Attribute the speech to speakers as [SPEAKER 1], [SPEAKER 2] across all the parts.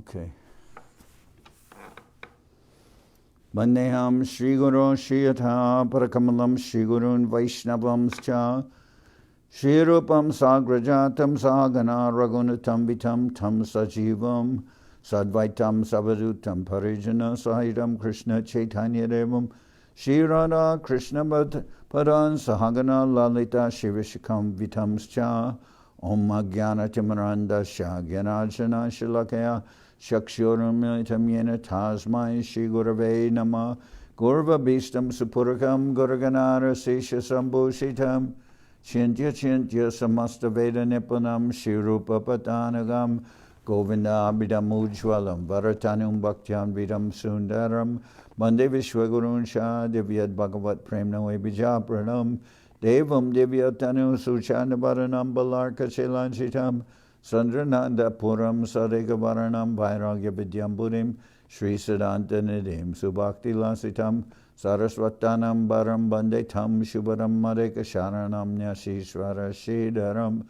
[SPEAKER 1] Okay. Vandeham Shri Guru Shri Yatha Parakamalam Shri Gurun Vaishnavamscha Shri Rupam Sagrajatam Sagana Ragunatam Vitam Tam Sajivam Sadvaitam Savadutam Parijana Sahiram Krishna Chaitanya Devam Shri Radha Krishna Padan Sahagana Lalita Shivishikam Vitamscha Om Jnana Timaranda Shagyanajana Shilakaya Shakshuramitam Yena Tasmai Shri Gurave Nama Gurva Bhistam Supurakam Guraganara Sesha Sambhushitam Chintya Chintya Samasta Veda Nipunam Shri Rupa Patanagam Govinda Abhidam Ujwalam Varatanum Bhaktyam Vidam Sundaram Bande Vishwagurun Shah Divyad Bhagavat Premna Vibijapranam Devam Divyatanu Suchanavaranam Balarka Chelanchitam Sandrananda Puram Sadegavaranam Vairagya Vidyamburim Sri Siddhanta Nidim Subhakti Lasitam Saraswatanam Baram Bande Tam Shubharam Madeka Sharanam Nyashishvara Shidaram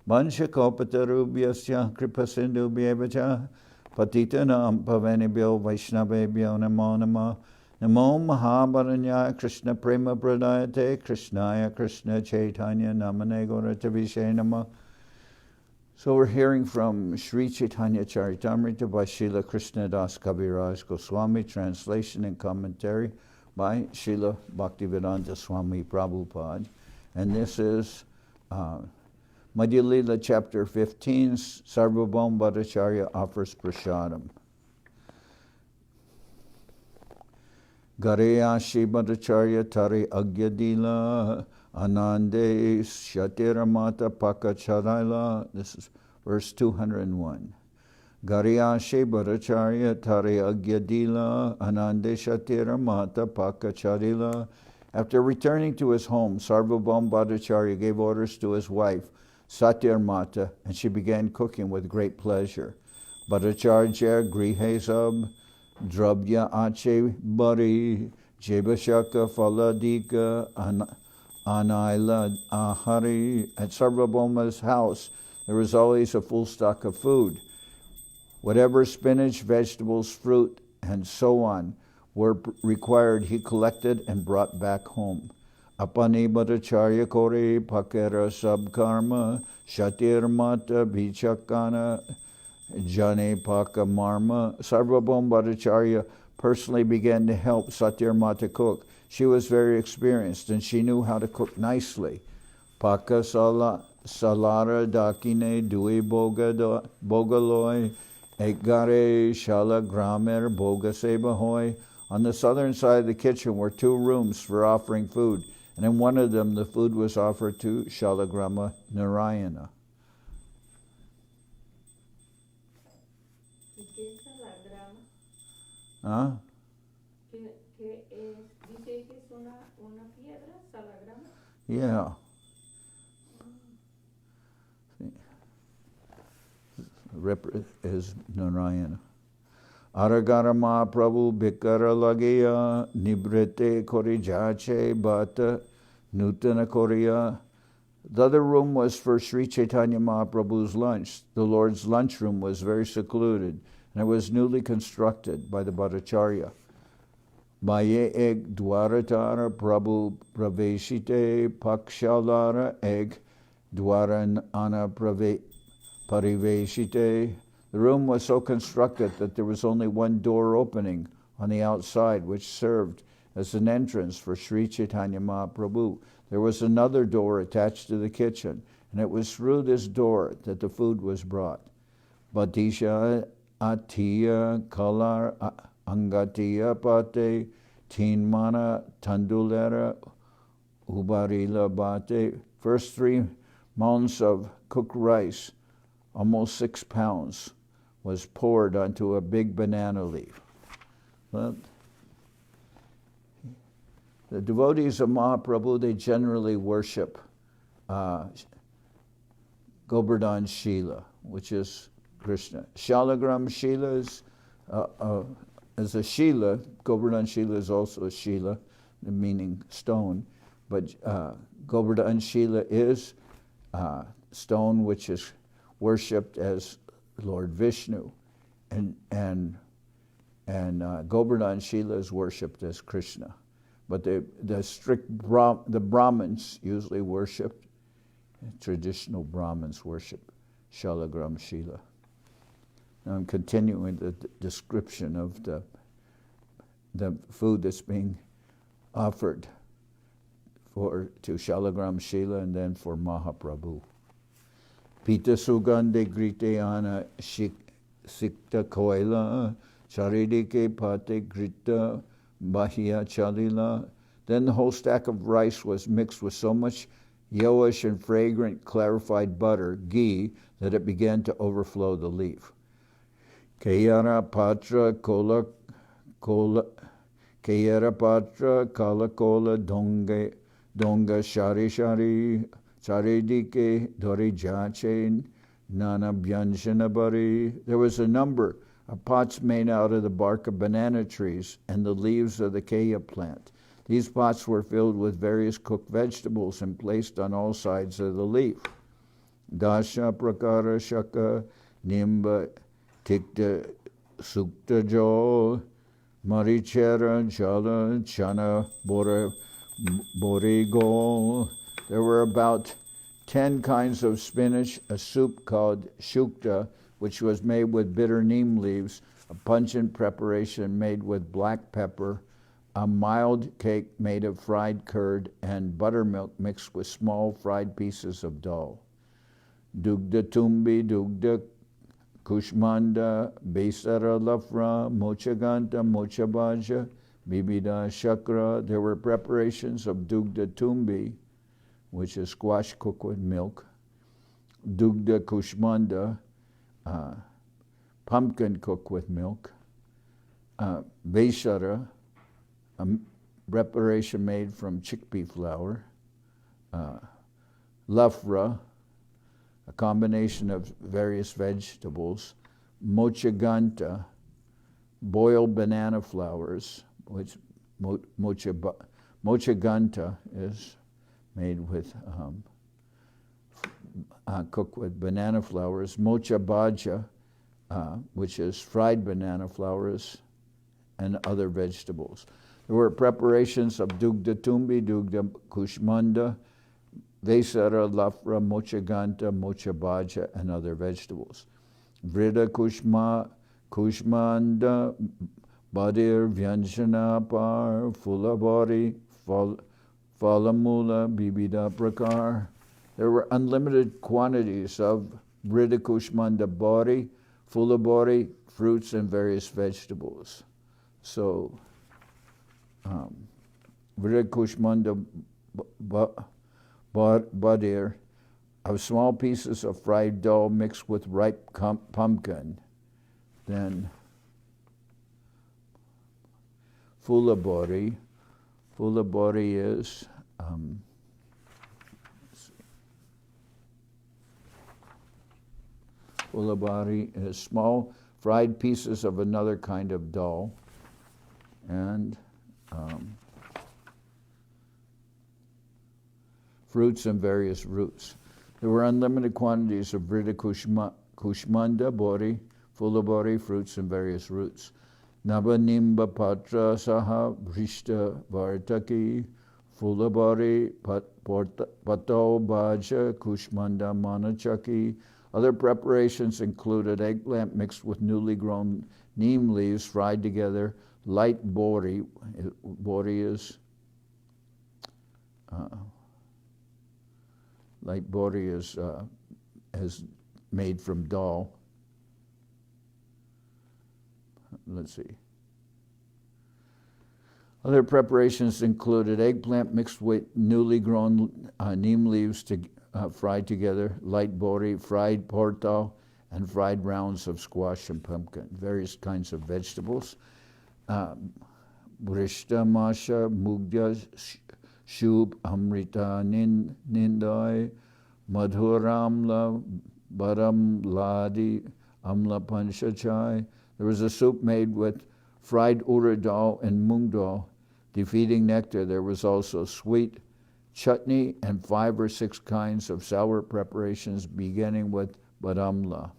[SPEAKER 1] Vanshakopatarubyasya Kripasindu Bhyevacha Patitanam Pavanibhyo Vaishnavebhyo Namo Namah Namo Mahabharanyaya Krishna Prema Pradayate Krishnaya Krishna Chaitanya Namane Gauratavishe Namah. So we're hearing from Sri Chaitanya Charitamrita by Srila Krishnadas Kaviraj Goswami, translation and commentary by Srila Bhaktivedanta Swami Prabhupada. And this is Madhya-lila chapter 15, Sarvabhauma Bhattacharya offers prashadam. Gareyashi Bhattacharya Tari Agyadila Anande Shatiramata Pakachadaila. This is verse 201. Gareyashi Bhattacharya Tari Agyadila Anande Shatiramata Pakachadila. After returning to his home, Sarvabhauma Bhattacharya gave orders to his wife, Satyarmata, and she began cooking with great pleasure. Bhattacharya Grihesab Drabya Ache Bari Jebashaka Faladika Anaila Ahari. At Sarvabhauma's house, there was always a full stock of food. Whatever spinach, vegetables, fruit, and so on were required, he collected and brought back home. Apani Bhattacharya Kore Pakera Sabkarma Shatirmata Vichakana Jane Paka Marma. Sarvabhauma Bhattacharya personally began to help Satyarmata cook. She was very experienced and she knew how to cook nicely. Paka Salara Dakine Dui Bogaloi Ekgare Shala Gramer Boga Sebahoy. On the southern side of the kitchen were 2 rooms for offering food, and in one of them the food was offered to Shalagrama Narayana. Huh? Yeah. Is Narayana. Aragara Mahaprabhu Bikara Lagaya Nibrete Korijache Bata Nutana Korea. The other room was for Sri Chaitanya Mahaprabhu's lunch. The Lord's lunchroom was very secluded, and it was newly constructed by the Bhattacharya. Maye eg dwaratara Prabhu Praveshite Pakshalara eg dwaran ana pariveshite. The room was so constructed that there was only one door opening on the outside, which served as an entrance for Sri Chaitanya Mahaprabhu. There was another door attached to the kitchen, and it was through this door that the food was brought. Batisha atiya kalar angatiya pate tinmana tandulera ubarila bate. First 3 mounds of cooked rice, almost 6 pounds, was poured onto a big banana leaf. Well, the devotees of Mahaprabhu, they generally worship Govardhan Shila, which is Krishna. Shalagram Shila is a Shila. Govardhan Shila is also a Shila, meaning stone. But Govardhan Shila is stone which is worshipped as Lord Vishnu. Govardhan Shila is worshipped as Krishna. But the Brahmins usually worship, traditional Brahmins worship Shalagram Shila. Now I'm continuing the description of the food that's being offered to Shalagram Shila and then for Mahaprabhu. Pita Sugande Griteyana Sikta Koila Charidike Pate Grita Bahia Chalila. Then the whole stack of rice was mixed with so much yellowish and fragrant clarified butter, ghee, that it began to overflow the leaf. Kayara Patra Kola Kayara Patra Kala Kola Donga Shari Shari Charidike Dori Jache Nana Byanjana Bari. There was a number of pots made out of the bark of banana trees and the leaves of the kaya plant. These pots were filled with various cooked vegetables and placed on all sides of the leaf. Dasha Prakara Shaka Nimba Tikta Sukta Jo Marichera Jala Chana Borigo. There were about 10 kinds of spinach, a soup called shukta, which was made with bitter neem leaves, a pungent preparation made with black pepper, a mild cake made of fried curd, and buttermilk mixed with small fried pieces of dal. Dugda tumbi, dugda kushmanda, besara lafra, mochaganta, mochabaja, bibida shakra. There were preparations of dugda tumbi, which is squash cooked with milk, dugda kushmanda, pumpkin cooked with milk, besara, a preparation made from chickpea flour, lafra, a combination of various vegetables, mochaganta, boiled banana flowers, which mochaganta is made with, cooked with banana flowers, mocha bhaja, which is fried banana flowers, and other vegetables. There were preparations of dugda tumbi, dugda kushmanda, vesara, lafra, mochaganta, mocha bhaja, and other vegetables. Vrida kushmanda, badir, vyanjana par, fulabari, falamula, bibida prakar. There were unlimited quantities of Vrida kushmanda bari, fulabari, fruits, and various vegetables. So, Vrida kushmanda badir, of small pieces of fried dough mixed with ripe pumpkin. Then fulabari is fulabari is small fried pieces of another kind of dough, and fruits and various roots. There were unlimited quantities of Vrida kushmanda bori, fulabari, fruits and various roots. Nabanimba patra saha brishta vartaki, fulabari pato bhaja kushmanda manachaki. Other preparations included eggplant mixed with newly grown neem leaves fried together, light bori is made from dal. Let's see. Other preparations included eggplant mixed with newly grown neem leaves fried together, light bori, fried portal, and fried rounds of squash and pumpkin, various kinds of vegetables. Brishta masha mugdya shub amrita nindai madhuramla baram ladi amla panchachai. There was a soup made with fried urad dal and mung dal, defeating nectar. There was also sweet chutney and 5 or 6 kinds of sour preparations, beginning with badamla.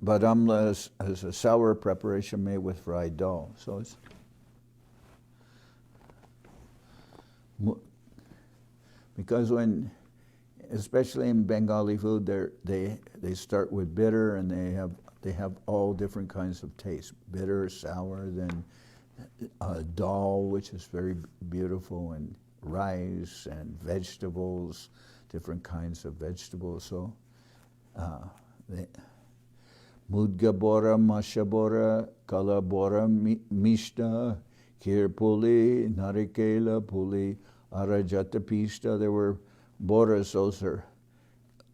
[SPEAKER 1] badamla is a sour preparation made with fried dal. So it's because especially in Bengali food, they start with bitter, and they have all different kinds of taste: bitter, sour, then dal, which is very beautiful, and rice and vegetables, different kinds of vegetables. So Mudga bora, masha bora, kala bora, mishta, kir puli, narikela puli, arajata pista. There were boras; those are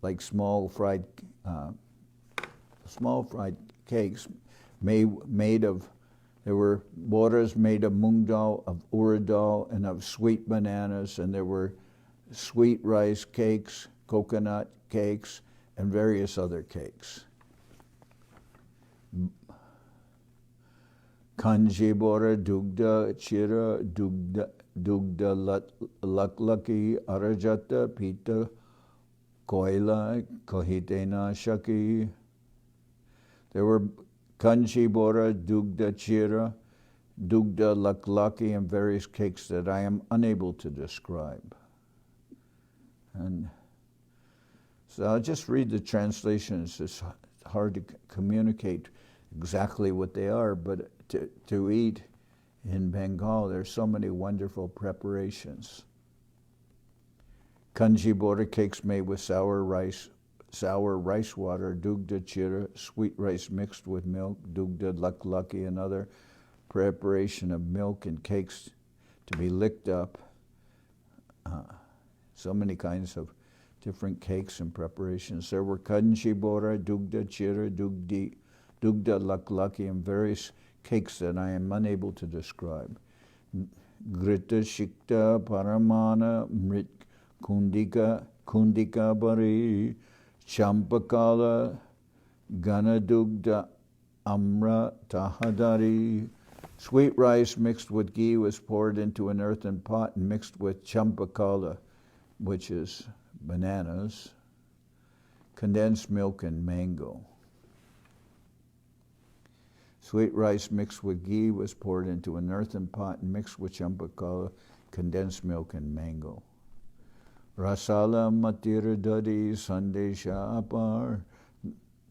[SPEAKER 1] like small fried cakes made of. There were boras made of mung dal, of urad dal, and of sweet bananas, and there were sweet rice cakes, coconut cakes, and various other cakes. Kanji bora, dugda, chira, dugda laklaki, arajata, pita, koila, kohitena shaki. There were kanji bora, dugda chira, dugda laklaki, and various cakes that I am unable to describe. And so I'll just read the translations. It's hard to communicate exactly what they are, but to eat in Bengal, there's so many wonderful preparations. Kanji bora cakes made with sour rice water, dugda chira, sweet rice mixed with milk, dugda laklaki, another preparation of milk and cakes to be licked up. So many kinds of different cakes and preparations. There were kanji bora, dugda chira, dugda laklaki, and various cakes that I am unable to describe. Grita shikta paramana mrit kundika bari champakala ganadugda amra tahadari. Sweet rice mixed with ghee was poured into an earthen pot and mixed with champakala, which is bananas, condensed milk, and mango. Sweet rice mixed with ghee was poured into an earthen pot and mixed with champakala, condensed milk, and mango. Rasala matira dadi sandesha apar,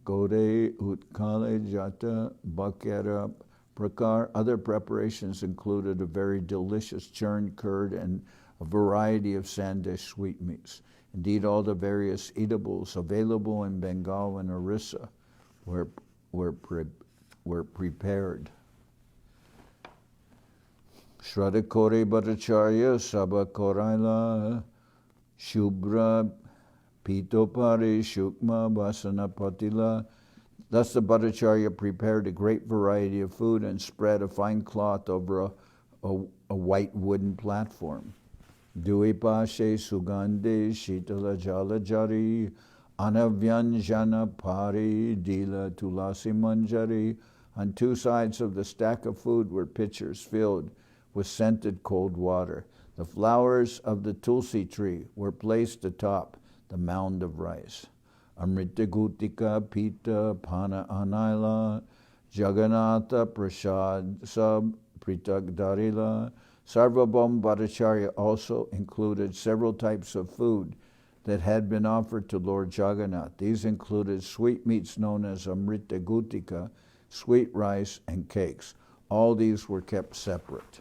[SPEAKER 1] gode utkale jata bakyara prakar. Other preparations included a very delicious churned curd and a variety of sandesh sweetmeats. Indeed, all the various eatables available in Bengal and Orissa were prepared. Shradakore Bhattacharya Sabha Koraila Shubra Pitopari Shukma Vasana Patila. Thus the Bhattacharya prepared a great variety of food and spread a fine cloth over a white wooden platform. Duipashe Sugande Shitala Jalajari Anavyanjana Pari Dila Tulasi Manjari. On two sides of the stack of food were pitchers filled with scented cold water. The flowers of the tulsi tree were placed atop the mound of rice. Amrita Gutika Pita Pana Anaila Jagannatha Prashad Sab Pritagdarila. Sarvabhauma Bhattacharya also included several types of food that had been offered to Lord Jagannath. These included sweetmeats known as Amrita Gutika, sweet rice, and cakes. All these were kept separate.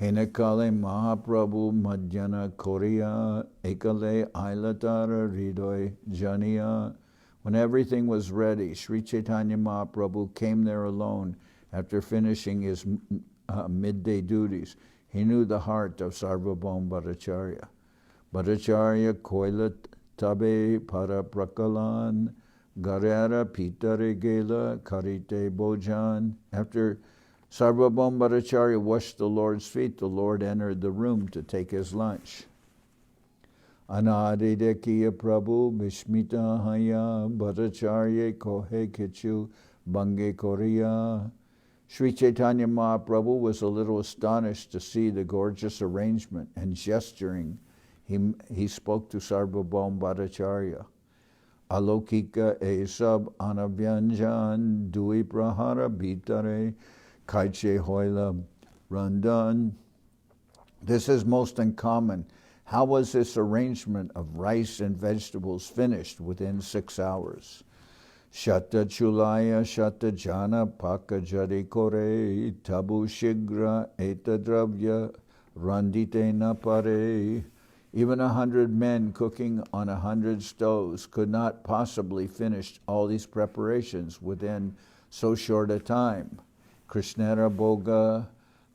[SPEAKER 1] Henakale Mahaprabhu Madhyana Korea Ekale Ailatara Hridoy Janiya. When everything was ready, Sri Chaitanya Mahaprabhu came there alone after finishing his midday duties. He knew the heart of Sarvabhauma Bhattacharya. Bhattacharya Koilat Tabe Para Prakalan Garera Pitare Gela Karite Bojan. After Sarvabhauma Bhattacharya washed the Lord's feet, the Lord entered the room to take his lunch. Anadidekiya Prabhu Bhishmita Haya Bhattacharya Kohe Kichu Bange Korea. Sri Chaitanya Mahaprabhu was a little astonished to see the gorgeous arrangement, and gesturing, he spoke to Sarvabhauma Bhattacharya. Alokika esab anabhyanjan dui prahara bhitare kaiche hoila randan. This is most uncommon. How was this arrangement of rice and vegetables finished within 6 hours? Shata chulaya shata jana pakajari kore tabu shigra etadravya randite napare. Even 100 men cooking on 100 stoves could not possibly finish all these preparations within so short a time. Krishnara Boga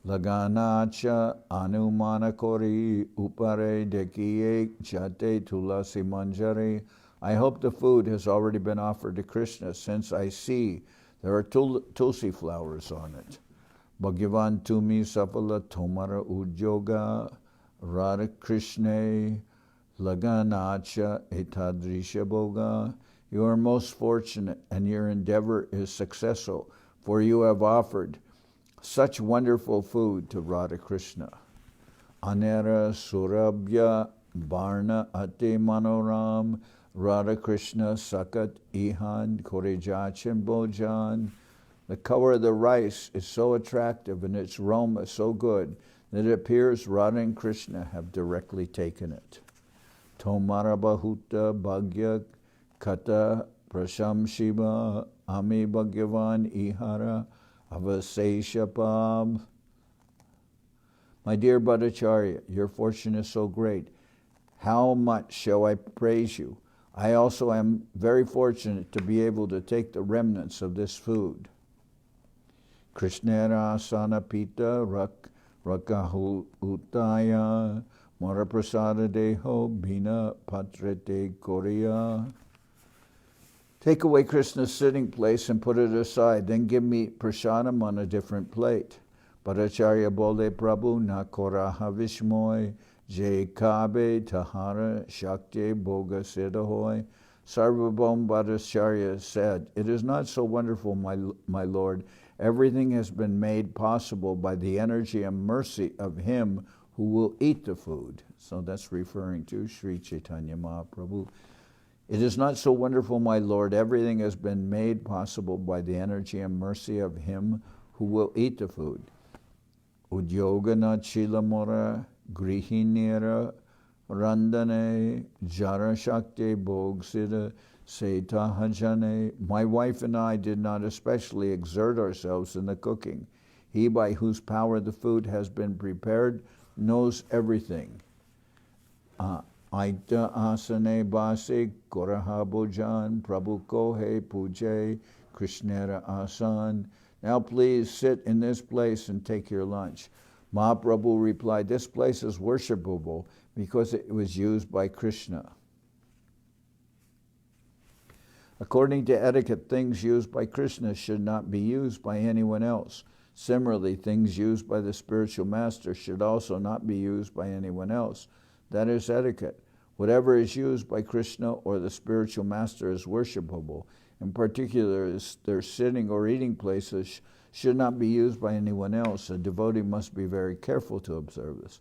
[SPEAKER 1] Laganacha Anumanakori Upare Dekiye Jate Tulasi Manjari. I hope the food has already been offered to Krishna, since I see there are tulsi flowers on it. Bhagavan Tumi Safala Tomara Ujoga Radha Krishna Laganacha Etadrisha Boga. You are most fortunate, and your endeavor is successful, for you have offered such wonderful food to Radha Krishna. Anera Surabhya Barna Ate Manoram Radha Krishna Sakat Ihan Korejachan Bojan. The color of the rice is so attractive and its aroma so good that it appears Radha and Krishna have directly taken it. Tomara Bahuta Bhagya Kata Prasham Shiva Ami Bhagavan Ihara Avaseshapam. My dear Bhattacharya, your fortune is so great. How much shall I praise you? I also am very fortunate to be able to take the remnants of this food. Krishnera Sanapita Rakahu Utaya Maraprasada Deho Bina Patrete Korea. Take away Krishna's sitting place and put it aside, then give me prashadam on a different plate. Bhattacharya Bole Prabhu Nakoraha Vishmoy Jai Kabe Tahara Shakti Boga Siddhahoy. Sarvabhauma Bhattacharya said, "It is not so wonderful, my Lord. Everything has been made possible by the energy and mercy of him who will eat the food." So that's referring to Sri Chaitanya Mahaprabhu. It is not so wonderful, my Lord. Everything has been made possible by the energy and mercy of him who will eat the food. Udyogana chilamora grihinira randane jara shakti bhogsida setahajane. My wife and I did not especially exert ourselves in the cooking. He by whose power the food has been prepared knows everything. Aita asane base koraha bojan prabhu kohe puje krishnera asan. Now please sit in this place and take your lunch. Mahaprabhu replied, "This place is worshipable because it was used by Krishna." According to etiquette, things used by Krishna should not be used by anyone else. Similarly, things used by the spiritual master should also not be used by anyone else. That is etiquette. Whatever is used by Krishna or the spiritual master is worshipable. In particular, their sitting or eating places should not be used by anyone else. A devotee must be very careful to observe this.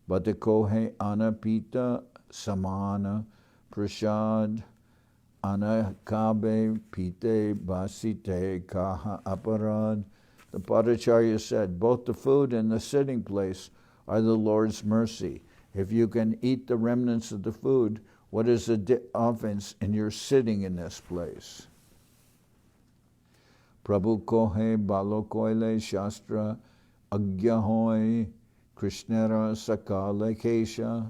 [SPEAKER 1] Bhata kohe anapita samana prashad anakabe pite basite kaha aparad. The Bhattacharya said, both the food and the sitting place are the Lord's mercy. If you can eat the remnants of the food, what is the offense in your sitting in this place? Prabhu kohe balokoile shastra agyahoy krishnera sakala kesha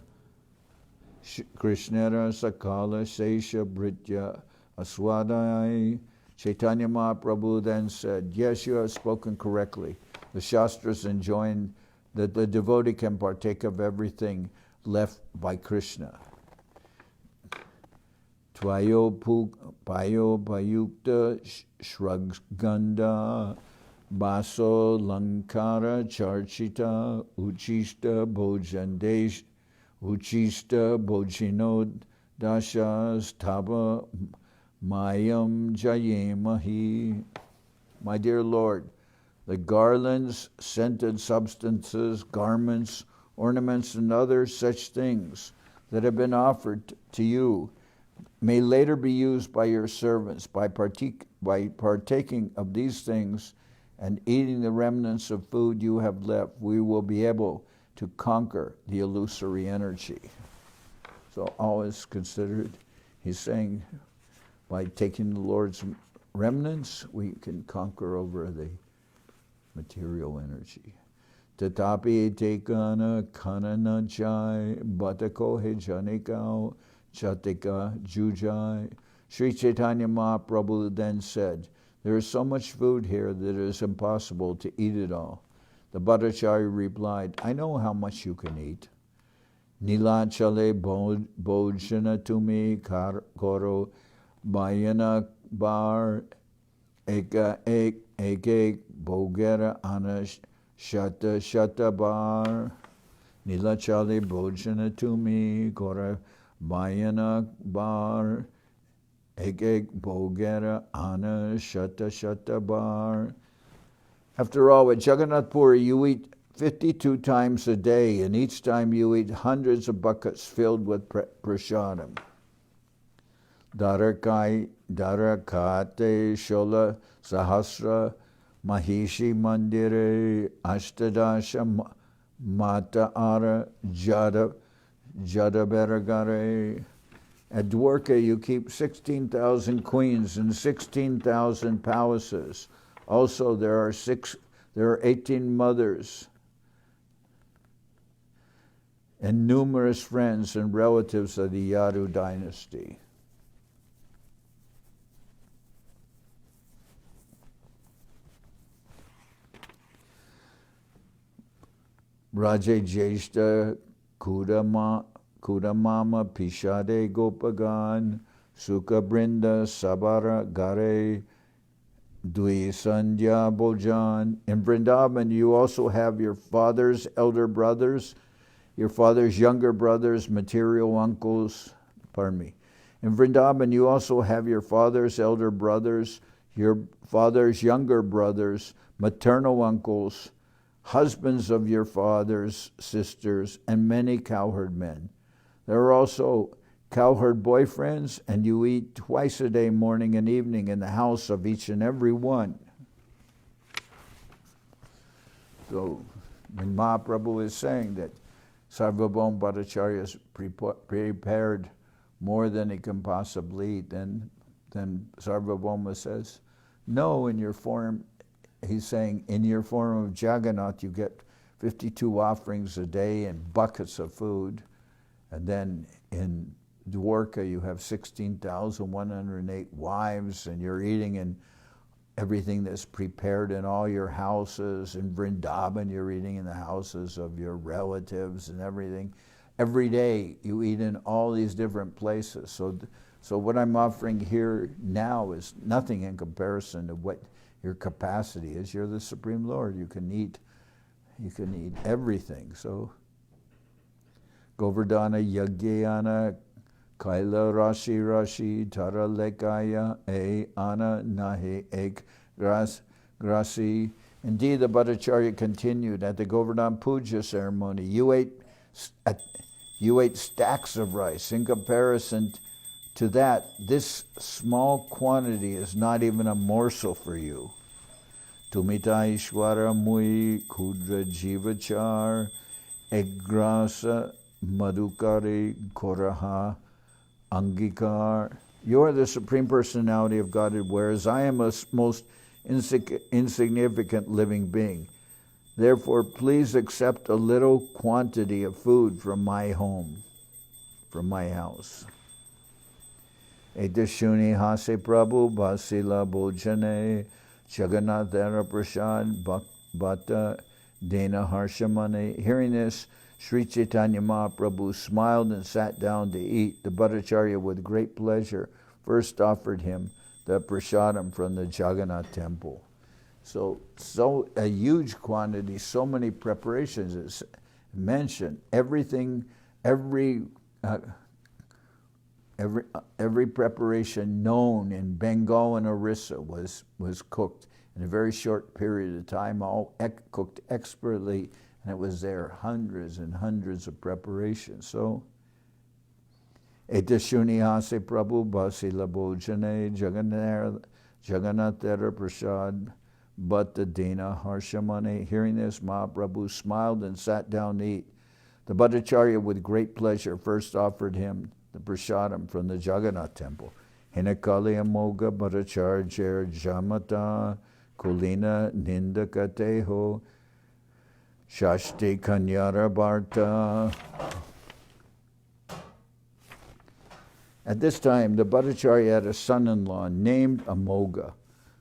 [SPEAKER 1] krishnera sakala sesha britya aswadai. Chaitanya Mahaprabhu then said, "Yes, you have spoken correctly. The Shastras enjoin that the devotee can partake of everything left by Krishna." Tvayo payo payukta shraganda baso lankara charchita uchista bojino dashas taba mayam jayemahi. My dear Lord, the garlands, scented substances, garments, ornaments, and other such things that have been offered to you may later be used by your servants. By partaking of these things and eating the remnants of food you have left, we will be able to conquer the illusory energy. So always considered, he's saying, by taking the Lord's remnants, we can conquer over the material energy. Tatapi tekana kanana jai batako he janikao chatika jujai. Sri Chaitanya Mahaprabhu then said, there is so much food here that it is impossible to eat it all. The Bhattacharya replied, I know how much you can eat. Nilachale bojana tumi koro bayana bar eka ek bogera anash shata bar. Nilachale bojana tumi koro bayana bar ek bogera anash shata bar. After all, at Jagannath Puri, you eat 52 times a day, and each time you eat hundreds of buckets filled with prashadam. Darakate shola sahasra mahishi mandire ashtadasha mata ara jadaberagare. At Dwarka, you keep 16,000 queens and 16,000 palaces. Also, there are 18 mothers and numerous friends and relatives of the Yadu dynasty. Raja Jeshta Kudamama Pishade Gopagan Sukha Brinda Sabara Gare Dui Sandhya Bojan. In Vrindavan, you also have your father's elder brothers, your father's younger brothers, material uncles. In Vrindavan, you also have your father's elder brothers, your father's younger brothers, maternal uncles, husbands of your father's sisters, and many cowherd men. There are also cowherd boyfriends, and you eat twice a day, morning and evening, in the house of each and every one. So, when Mahaprabhu is saying that Sarvabhauma Bhattacharya has prepared more than he can possibly eat, then Sarvabhauma says, no, in your form, he's saying, in your form of Jagannath, you get 52 offerings a day and buckets of food, and then in Dwarka, you have 16,108 wives, and you're eating in everything that's prepared in all your houses. In Vrindavan, you're eating in the houses of your relatives and everything. Every day, you eat in all these different places. So what I'm offering here now is nothing in comparison to what your capacity is. You're the Supreme Lord. You can eat everything. So Govardhana Yagyana Kaila Rashi Tara Lekaya Ana Nahe Ek Grasi. Indeed, the Bhattacharya continued, at the Govardhan Puja ceremony, you ate stacks of rice. In comparison to that, this small quantity is not even a morsel for you. Tumita Ishwara Mui Kudra Jivachar Egrasa Madhukari Koraha Angikar. You are the Supreme Personality of Godhead, whereas I am a most insignificant living being. Therefore, please accept a little quantity of food from my home, from my house. Etashuni Hase Prabhu Basila Bojane Jagannathara Prashad Bhatta Dena Harshamane. Hearing this, Sri Chaitanya Mahaprabhu smiled and sat down to eat. The Bhattacharya, with great pleasure, first offered him the prashadam from the Jagannath temple. So a huge quantity, so many preparations is mentioned. Everything, every every preparation known in Bengal and Orissa was cooked in a very short period of time, all cooked expertly, and it was there, hundreds and hundreds of preparations. So, Eta Shunihase Prabhu Basi Labojane Jagannathera Prasad Bhatta Dina Harshamane. Hearing this, Mahaprabhu smiled and sat down to eat. The Bhattacharya with great pleasure first offered him the prashadam from the Jagannath temple. Hinakali Amogha Bhattacharya Jamata Kulina Nindakateho Shashti Kanyara Bharta. At this time, the Bhattacharya had a son-in-law named Amogha,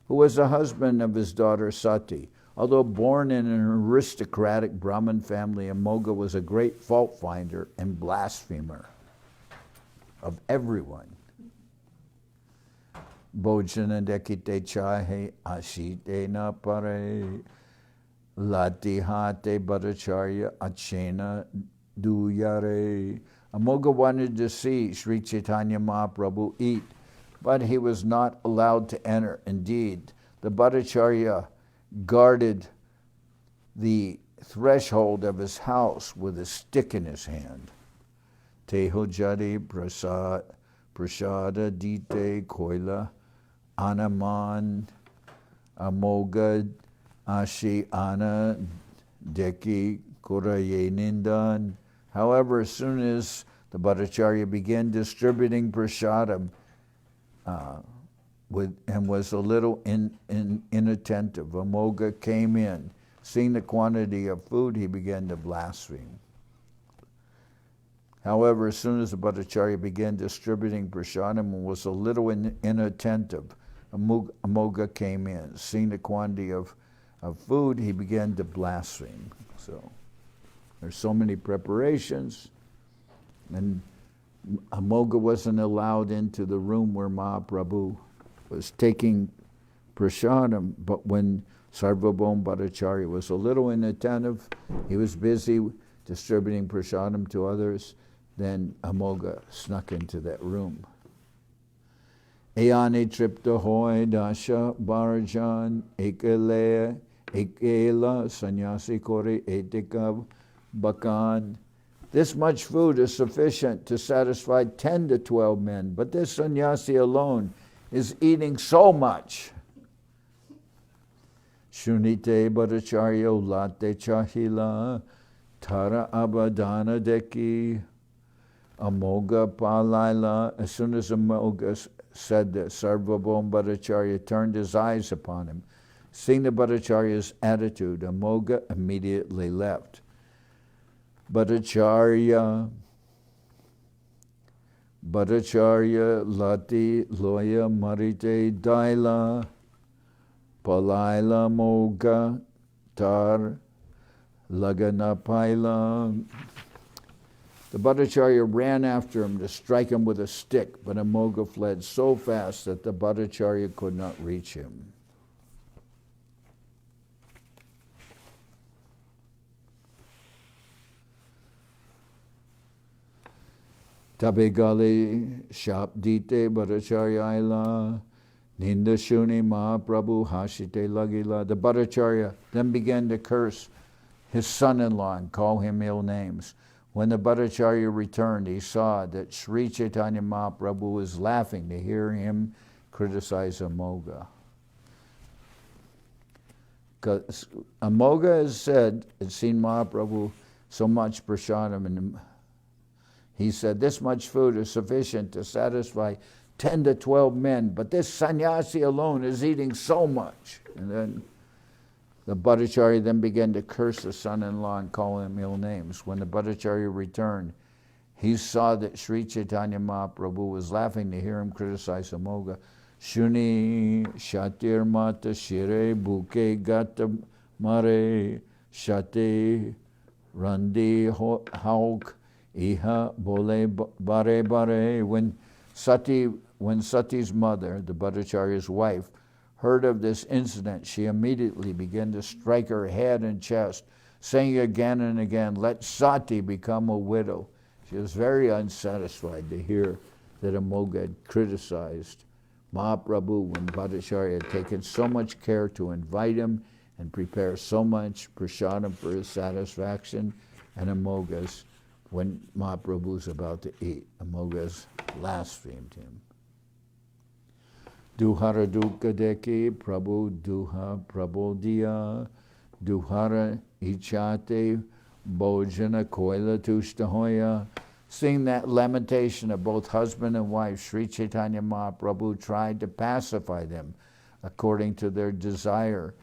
[SPEAKER 1] who was the husband of his daughter Sati. Although born in an aristocratic Brahmin family, Amogha was a great fault finder and blasphemer of everyone. Bojana dekite chahe ashite na pare lati hate Bhattacharya achena duyare. Amogha wanted to see Sri Chaitanya Mahaprabhu eat, but he was not allowed to enter. Indeed, the Bhattacharya guarded the threshold of his house with a stick in his hand. Teho jari prasada dite koila anaman Amogha ashi ana deki koraye nindan. However, as soon as the Bhattacharya began distributing prashadam and was a little inattentive, Amogha came in. Seeing the quantity of food, he began to blaspheme. However, as soon as the Bhattacharya began distributing prashadam and was a little inattentive, Amogha came in. Seeing the quantity of food, he began to blaspheme. So there's so many preparations, and Amogha wasn't allowed into the room where Mahaprabhu was taking prashadam, but when Sarvabhauma Bhattacharya was a little inattentive, he was busy distributing prashadam to others, then Amogha snuck into that room. Ayane tripta hoy dasha barajan ekela sanyasi kore etikav bakan. This much food is sufficient to satisfy 10 to 12 men, but this sannyasi alone is eating so much. Shunite Bhattacharya late chahila tara abadana deki Amogha palaila. As soon as Amogha said that, Srvabhauma Bhattacharya turned his eyes upon him. Seeing the Bhattacharya's attitude, Amogha immediately left. Bhattacharya lati loya marite daila palaila Amogha tar lagana paila. The Bhattacharya ran after him to strike him with a stick, but Amogha fled so fast that the Bhattacharya could not reach him. Tabegali Shapdite Bhattacharya Nindashuni Mahaprabhu Hashite Lagila. The Bhattacharya then began to curse his son-in-law and call him ill names. When the Bhattacharya returned, he saw that Sri Chaitanya Mahaprabhu was laughing to hear him criticize Amogha. Because Amogha has said, had seen Mahaprabhu so much prashadam, and he said, this much food is sufficient to satisfy 10 to 12 men, but this sannyasi alone is eating so much. And then the Bhattacharya then began to curse the son-in-law and call him ill names. When the Bhattacharya returned, he saw that Sri Chaitanya Mahaprabhu was laughing to hear him criticize Amogha. Shuni shatir mata shire buke gata mare shate randi hauk iha bole bare bare. When Sati's mother, the Bhattacharya's wife, heard of this incident, she immediately began to strike her head and chest, saying again and again, let Sati become a widow. She was very unsatisfied to hear that Amogha had criticized Mahaprabhu when Bhattacharya had taken so much care to invite him and prepare so much prashadam for his satisfaction, and Amogha's, when Mahaprabhu was about to eat, Amogha's blasphemed him. Duhara dukkha deki prabhu duha prabodhiya duhara ichate bojana koila tushtahoya. Seeing that lamentation of both husband and wife, Sri Chaitanya Mahaprabhu tried to pacify them according to their desire.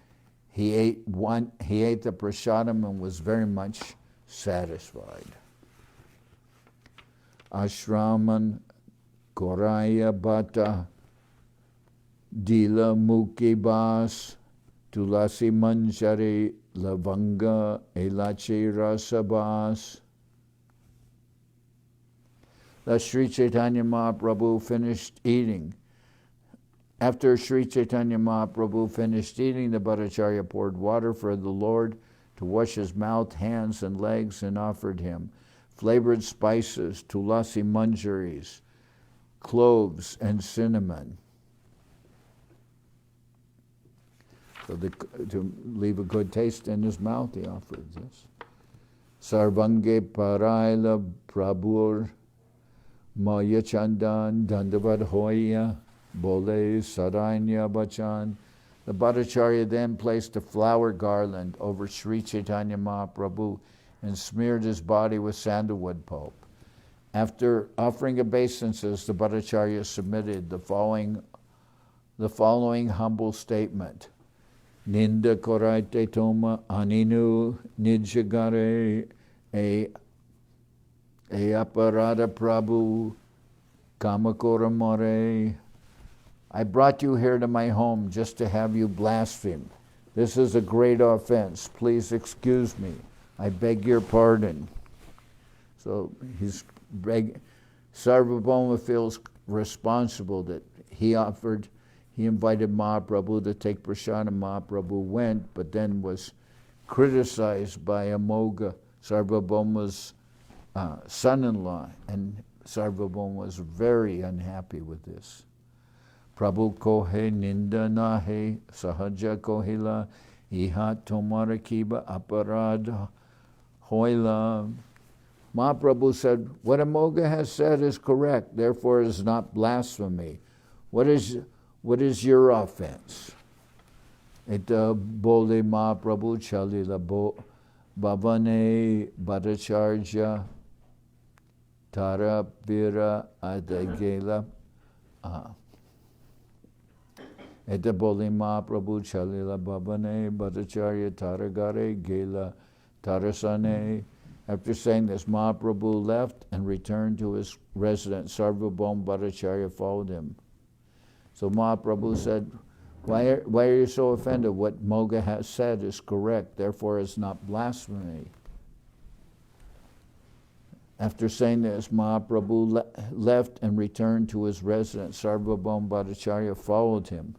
[SPEAKER 1] He ate the prashadam and was very much satisfied. Ashraman Koraya Bhatta Dila Mukhi Bas Tulasi Manjari Lavanga Elachi Rasabas. Thus Sri Chaitanya Mahaprabhu finished eating. After Sri Chaitanya Mahaprabhu finished eating, the Bhattacharya poured water for the Lord to wash his mouth, hands, and legs, and offered him flavored spices, tulasi manjaris, cloves, and cinnamon. So to leave a good taste in his mouth, he offered this. Sarvange paraila prabhur Maya Chandan Dandavad Hoya Bole Saranya Bachan. The Bhattacharya then placed a flower garland over Sri Chaitanya Mahaprabhu and smeared his body with sandalwood pulp. After offering obeisances, the Bhattacharya submitted the following humble statement. Ninda koraite toma aninu nijagare aparada prabhu kamakora more. I brought you here to my home just to have you blaspheme. This is a great offense. Please excuse me. I beg your pardon. So Srvabhauma feels responsible that he invited Mahaprabhu to take prashadam. Mahaprabhu went, but then was criticized by Amogha, Sarvabhauma's son-in-law, and Srvabhauma was very unhappy with this. Prabhu kohe ninda nahe sahaja kohila iha tomara kiba aparad hoila. Mahaprabhu said, what Amogha has said is correct, therefore it is not blasphemy. What is your offense? Ita bole Mahaprabhu chalila bhavane Bhattacharya tara vira adagela. Ita bole Mahaprabhu chalila bhavane Bhattacharya taragare gela tarasane. After saying this, Mahaprabhu left and returned to his residence. Sarvabhauma Bhattacharya followed him. So Mahaprabhu said, why are you so offended? What Amogha has said is correct, therefore it's not blasphemy. After saying this, Mahaprabhu left and returned to his residence. Sarvabhauma Bhattacharya followed him.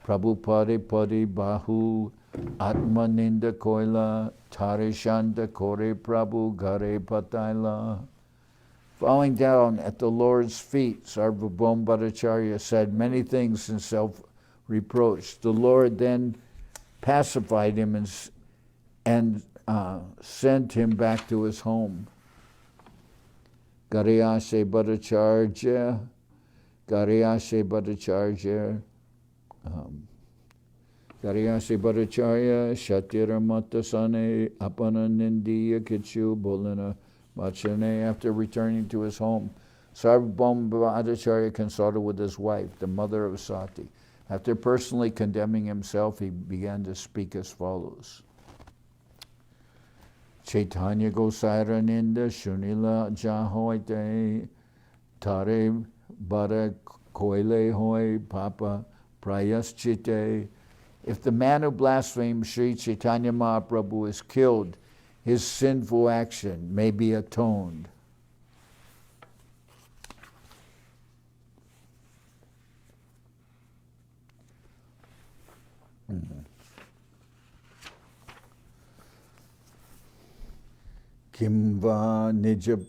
[SPEAKER 1] Prabhupada Padi Bahu Atma Ninda Koila Tare Shanda Kore Prabhu Gare Pataila. Falling down at the Lord's feet, Sarvabhauma Bhattacharya said many things in self-reproach. The Lord then pacified him and sent him back to his home. Gariyase Bhattacharya, Gariyase Bhattacharya, Gariyase Bhattacharya, Shatira Matasane, Apananandiya Kichu, Bolana Bachane. After returning to his home, Sarvabhauma Bhattacharya consulted with his wife, the mother of Sati. After personally condemning himself, he began to speak as follows. Chaitanya Gosaira Ninda Shunila Jahoite Tare Bara Koile Hoi Papa Prayaschite. If the man who blasphemed Sri Chaitanya Mahaprabhu is killed, his sinful action may be atoned. Kimva Nija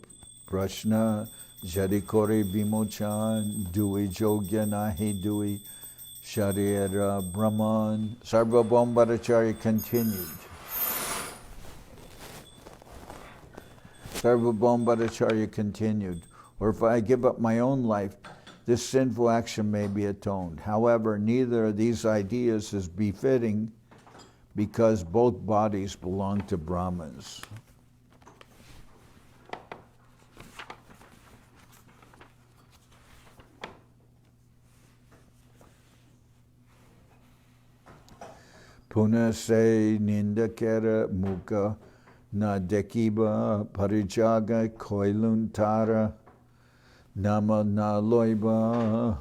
[SPEAKER 1] Prashna Jadikori Vimochan, Dui Jogya Nahi Dui, Sharira Brahman. Sarvabhauma Bhattacharya continued. Sarvabhauma Bhattacharya continued, or if I give up my own life, this sinful action may be atoned. However, neither of these ideas is befitting because both bodies belong to Brahmans. Punase nindakera mukha na dekiba parijaga koiluntara nama na loiba.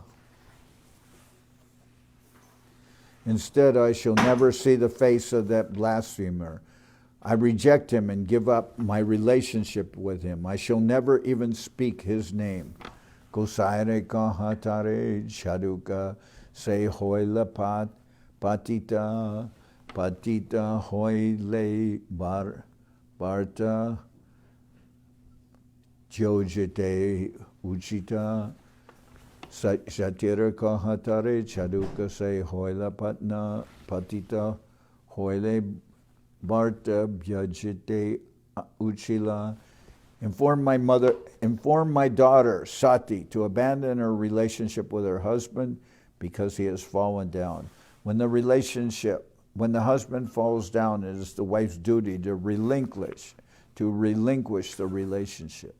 [SPEAKER 1] Instead, I shall never see the face of that blasphemer. I reject him and give up my relationship with him. I shall never even speak his name. Kosaire kahatare chaduka se hoila patita hoile barta jojite uchita satira kahatare chaduka se hoila patita hoile barta bhyajite uchila. Inform my daughter Sati to abandon her relationship with her husband because he has fallen down. When the husband falls down, it is the wife's duty to relinquish the relationship.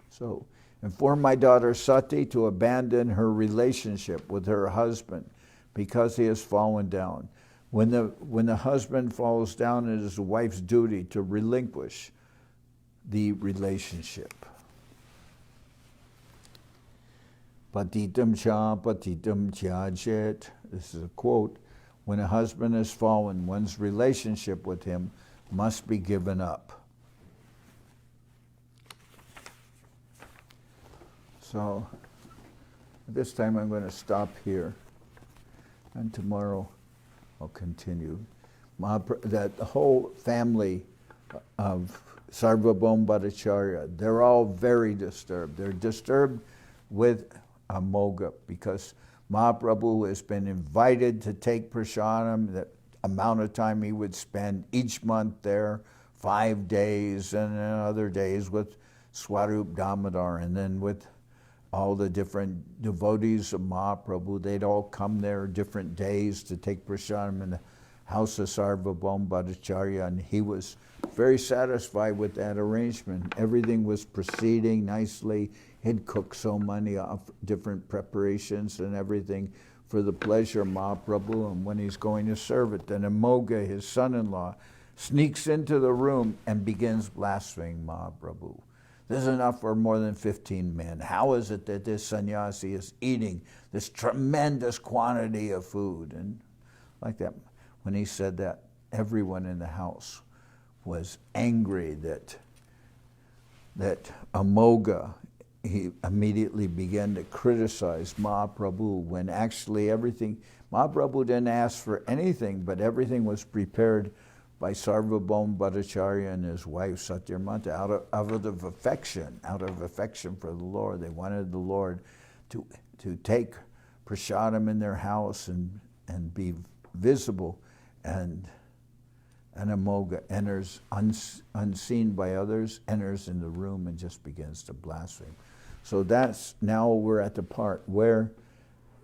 [SPEAKER 1] So, inform my daughter Sati to abandon her relationship with her husband because he has fallen down. When the husband falls down, it is the wife's duty to relinquish the relationship. Patitam tyajet. This is a quote. When a husband has fallen, one's relationship with him must be given up. So, this time I'm going to stop here, and tomorrow I'll continue. That the whole family of Sarvabhauma Bhattacharya, they're all very disturbed. They're disturbed with Amogha because Mahaprabhu has been invited to take prashadam, that amount of time he would spend each month there, 5 days, and then other days with Swarup Damodar, and then with all the different devotees of Mahaprabhu. They'd all come there different days to take prashadam in the house of Sarvabhauma Bhattacharya, and he was very satisfied with that arrangement. Everything was proceeding nicely. He'd cooked so many different preparations and everything for the pleasure of Mahaprabhu, and when he's going to serve it, then Amogha, his son-in-law, sneaks into the room and begins blaspheming Mahaprabhu. There's enough for more than 15 men. How is it that this sannyasi is eating this tremendous quantity of food? And like that, when he said that, everyone in the house was angry that Amogha, he immediately began to criticize Mahaprabhu when actually Mahaprabhu didn't ask for anything, but everything was prepared by Sarvabhauma Bhattacharya and his wife Satyamata out of affection for the Lord. They wanted the Lord to take prashadam in their house and be visible, and Amogha enters unseen by others, enters in the room and just begins to blaspheme. So now we're at the part where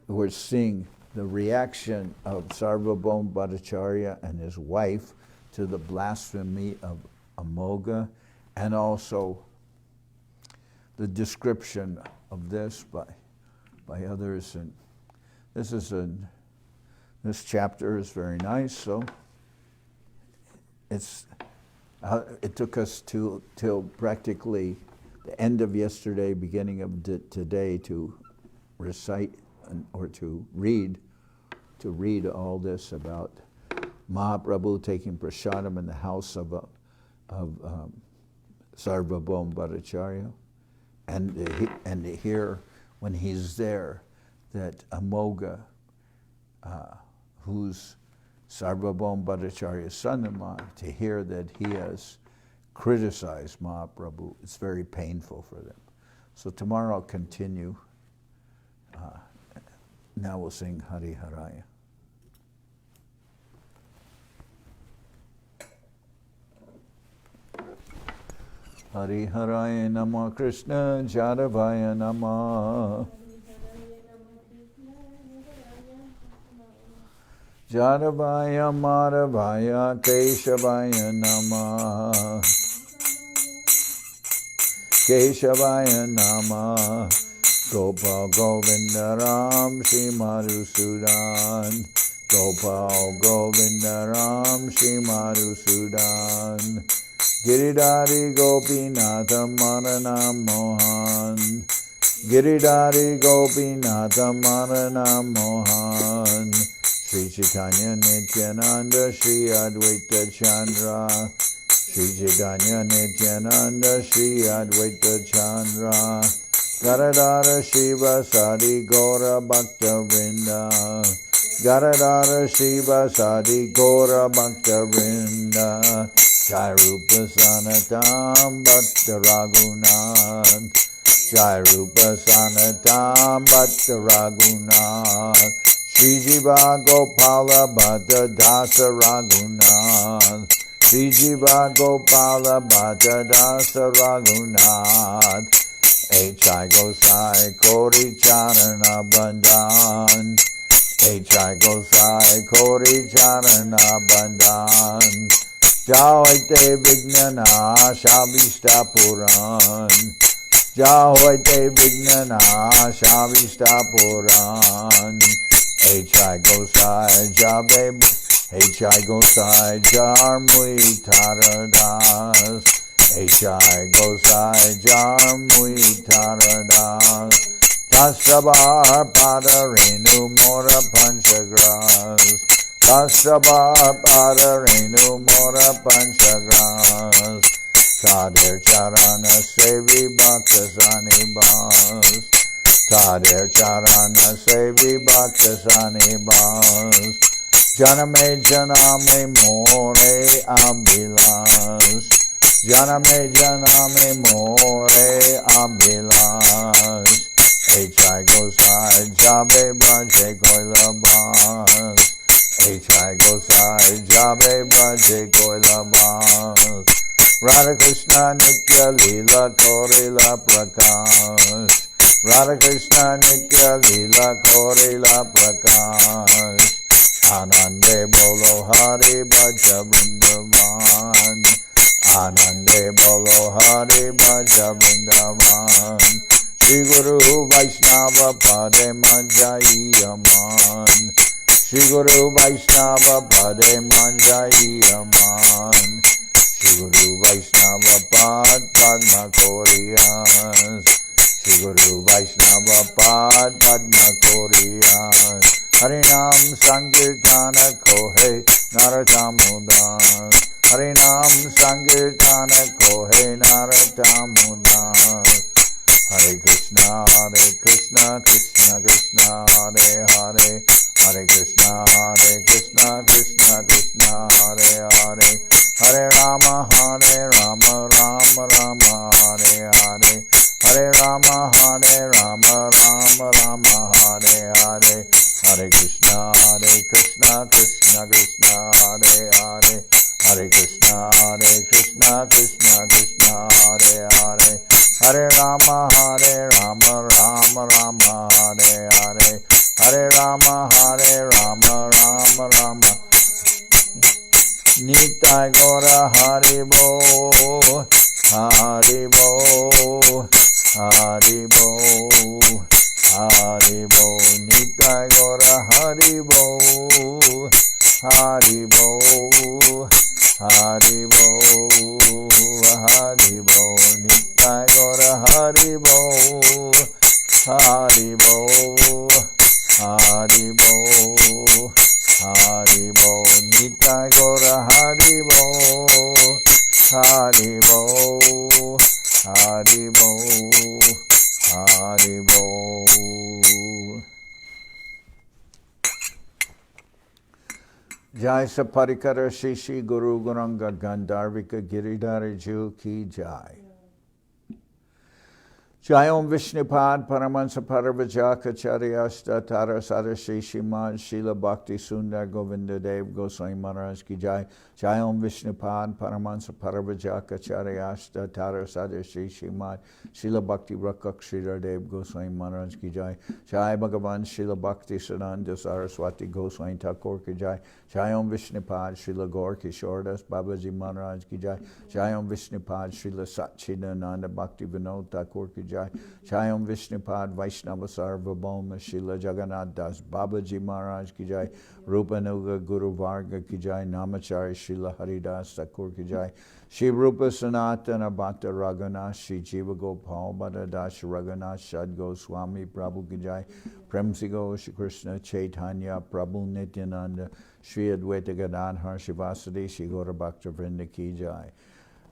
[SPEAKER 1] we're seeing the reaction of Sarvabhauma Bhattacharya and his wife to the blasphemy of Amogha, and also the description of this by others. And this chapter is very nice. So it took us till practically the end of yesterday, beginning of today, to recite or to read all this about Mahaprabhu taking prashadam in the house of Sarvabhauma Bhattacharya, and to hear when he's there that Amogha, who's Sarvabhauma Bhattacharya's son-in-law, to hear that he has criticized Mahaprabhu. It's very painful for them. So tomorrow I'll continue. Now we'll sing Hari Haraya. Hari Haraya Nama Krishna Jadavaya Nama Jadavaya Madhavaya Keshavaya Nama Keshavaya Nama Gopal Govinda Ram Shri Madhusudan Gopal Govinda Ram Shri Madhusudan Giridhari Gopinatha Marana Mohan Giridhari Gopinatha Marana Mohan Sri Chaitanya Nityananda Sri Advaita Chandra Sri Chaitanya Nityananda Sri Advaita Chandra Garadhara Shiva Sadi Gora Bhakta Vrinda Garadhara Shiva Sadi Gora Bhakta Vrinda Jai Rupa Sanatam Bhatta Raghunath Jai Rupa Sanatam Bhatta Raghunath Sri Jiva Gopala Bhatta Dasa Raghunath Sri Jiva Gopala Bhatta Dasa Raghunath H.I. Gosai Kori Charana Bandhan H.I. Gosai Kori Charana Bandhan Jahoite Vignana Shavishta Puran Jahoite Vignana Shavishta Puran H.I. Gosai Jabe H.I. Gosai Jarmui Taradas H.I. Gosai Jarmui Taradas Dasabar Padarenu Mora Panchagras Dasabar Padarenu Mora Panchagras Tadir Charana Sevi Bhaktasani Bas Tadir Charana Sevi Bhaktasani Bas Janame Janame More Abhilas Janame Janame More Abhilas H.I. Gosai Jabe Braje Koilabas H.I. Gosai Jabe Braje Koilabas Radha Krishna Nitya Lila Korila Prakash Radha Krishna Nitya Lila Korila Prakash Anande Bolo Hari Bhaja Vrindavan Anande Bolo Hari Bhaja Vrindavan Shri Guru Vaishnava Pade Manjai Aman Shri Guru Vaishnava Pade Manjai Aman Shri Guru Vaishnava Pad Padma Koriyas Shri Guru Vaishnava Pad Padma Koriyas Harinam Sankirtana Kohe Naratamudas Harinam Sankirtana Kohe Naratamudas Hare Krishna Krishna Krishna Hare Hare Hare Krishna Krishna Krishna Hare Hare Hare Rama Rama Rama Hare Hare Hare Rama Rama Rama Hare Hare Hare Krishna Krishna Krishna Hare Hare Hare Krishna Krishna Krishna Hare Hare Hare Rama Rama Rama Hare Hare Hare Rama Rama Rama Nitai Gora Haribo Haribo Haribo Haribo Nitai Gora Haribo Haribo Haribo Haribo Nitai Gora Haribo Haribo Haribo Haribo Nitai Gora Haribo Haribo Haribo Haribo. Jai Saparikara Shishi Guru Guranga Gandharvika Giridhara Ju Ki Jai. Jayom Vishnupad Paramahansa Parvajaka Tara Sadashi Shimad Srila Bhakti Sundar Govinda Dev Goswami Maharaj ki jai. Jayom Vishnupad Paramahansa Parvajaka Tara Sadashi Shimad Srila Bhakti Rakak Sridhar Dev Goswami Maharaj ki jai. Jai Bhagavan Srila Bhakti Siddhanta Saraswati Goswami Thakur ki jai. Jayom Vishnupad Srila Gaur Kishordas Babaji Maharaj ki jai. Jayom Vishnupad Srila Satchidananda Bhakti Vinod Thakur ki jai. Jayom Vishnupad Vaishnava Sarvabhauma Srila Jagannath Das Babaji Maharaj ki jai. Rupanuga Guru Varga ki jai. Namachari Srila Haridas Thakur ki jai. Shri Rupa Sanatana Bhatta Raghunath Shri Jiva Gopal Bhatta Das Raghunath Shad Goswami Prabhu ki jai. Premsigo Shri Krishna Chaitanya Prabhu Nityananda Shri Advaita Gadadhar Shivasadi Shri Gaura Bhakta Vrinda ki jai.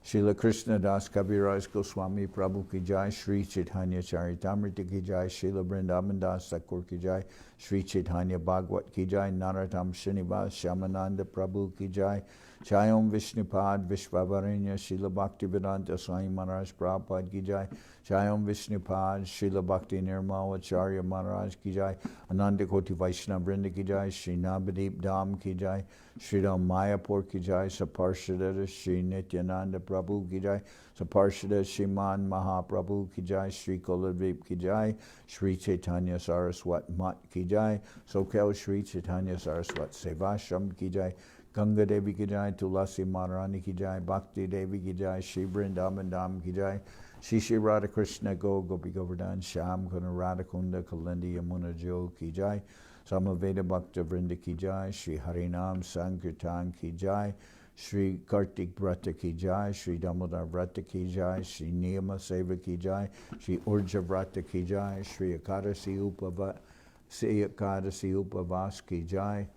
[SPEAKER 1] Srila Krishnadas Kaviraj Goswami Prabhu ki jai. Sri Chaitanya Charitamrita ki jai. Srila Vrindavan Das Thakur ki jai. Sri Chaitanya Bhagwat ki jai. Narottam Srinivas Shamananda Prabhu ki jai. Jayom Vishnupad Vishvavaranya Srila Bhaktivedanta Swami Maharaj Prabhupada ki jai. Jayom Vishnupad Srila Bhakti Nirmal Acharya Maharaj ki jai. Ananda Koti Vaishnava Vrinda ki jai. Sri Navadip Dham ki jai. Sri Ram Mayapur ki jai. Saparshada Sri Nityananda Prabhu ki jai. Saparshada Shriman Mahaprabhu ki jai. Sri Kuladvip ki jai. Sri Chaitanya Saraswat Mat ki jai. Soquel Sri Chaitanya Saraswat Seva Ashram ki jai. Ganga Devi ki jai, Tulasi Maharani ki jai, Bhakti Devi ki jai, Shri Vrindavan Dham ki jai, Shri Shri Radha Krishna Go Gopi Govardhan Sham Kuna Radha Kunda Kalindi Yamuna Jo ki jai, Samaveda Bhakta Vrinda ki jai, Shri Harinam Sankirtan ki jai, Shri Kartik Vrata ki jai, Shri Damodar Vrata ki jai, Shri Niyama Seva ki jai, Shri Urja Vrata ki jai, Shri Akadasi Upavas ki jai.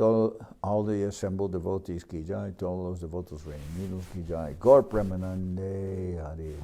[SPEAKER 1] All the assembled devotees ki jai, to all those devotees reigning needles ki jai, Gaur Premanande Hare.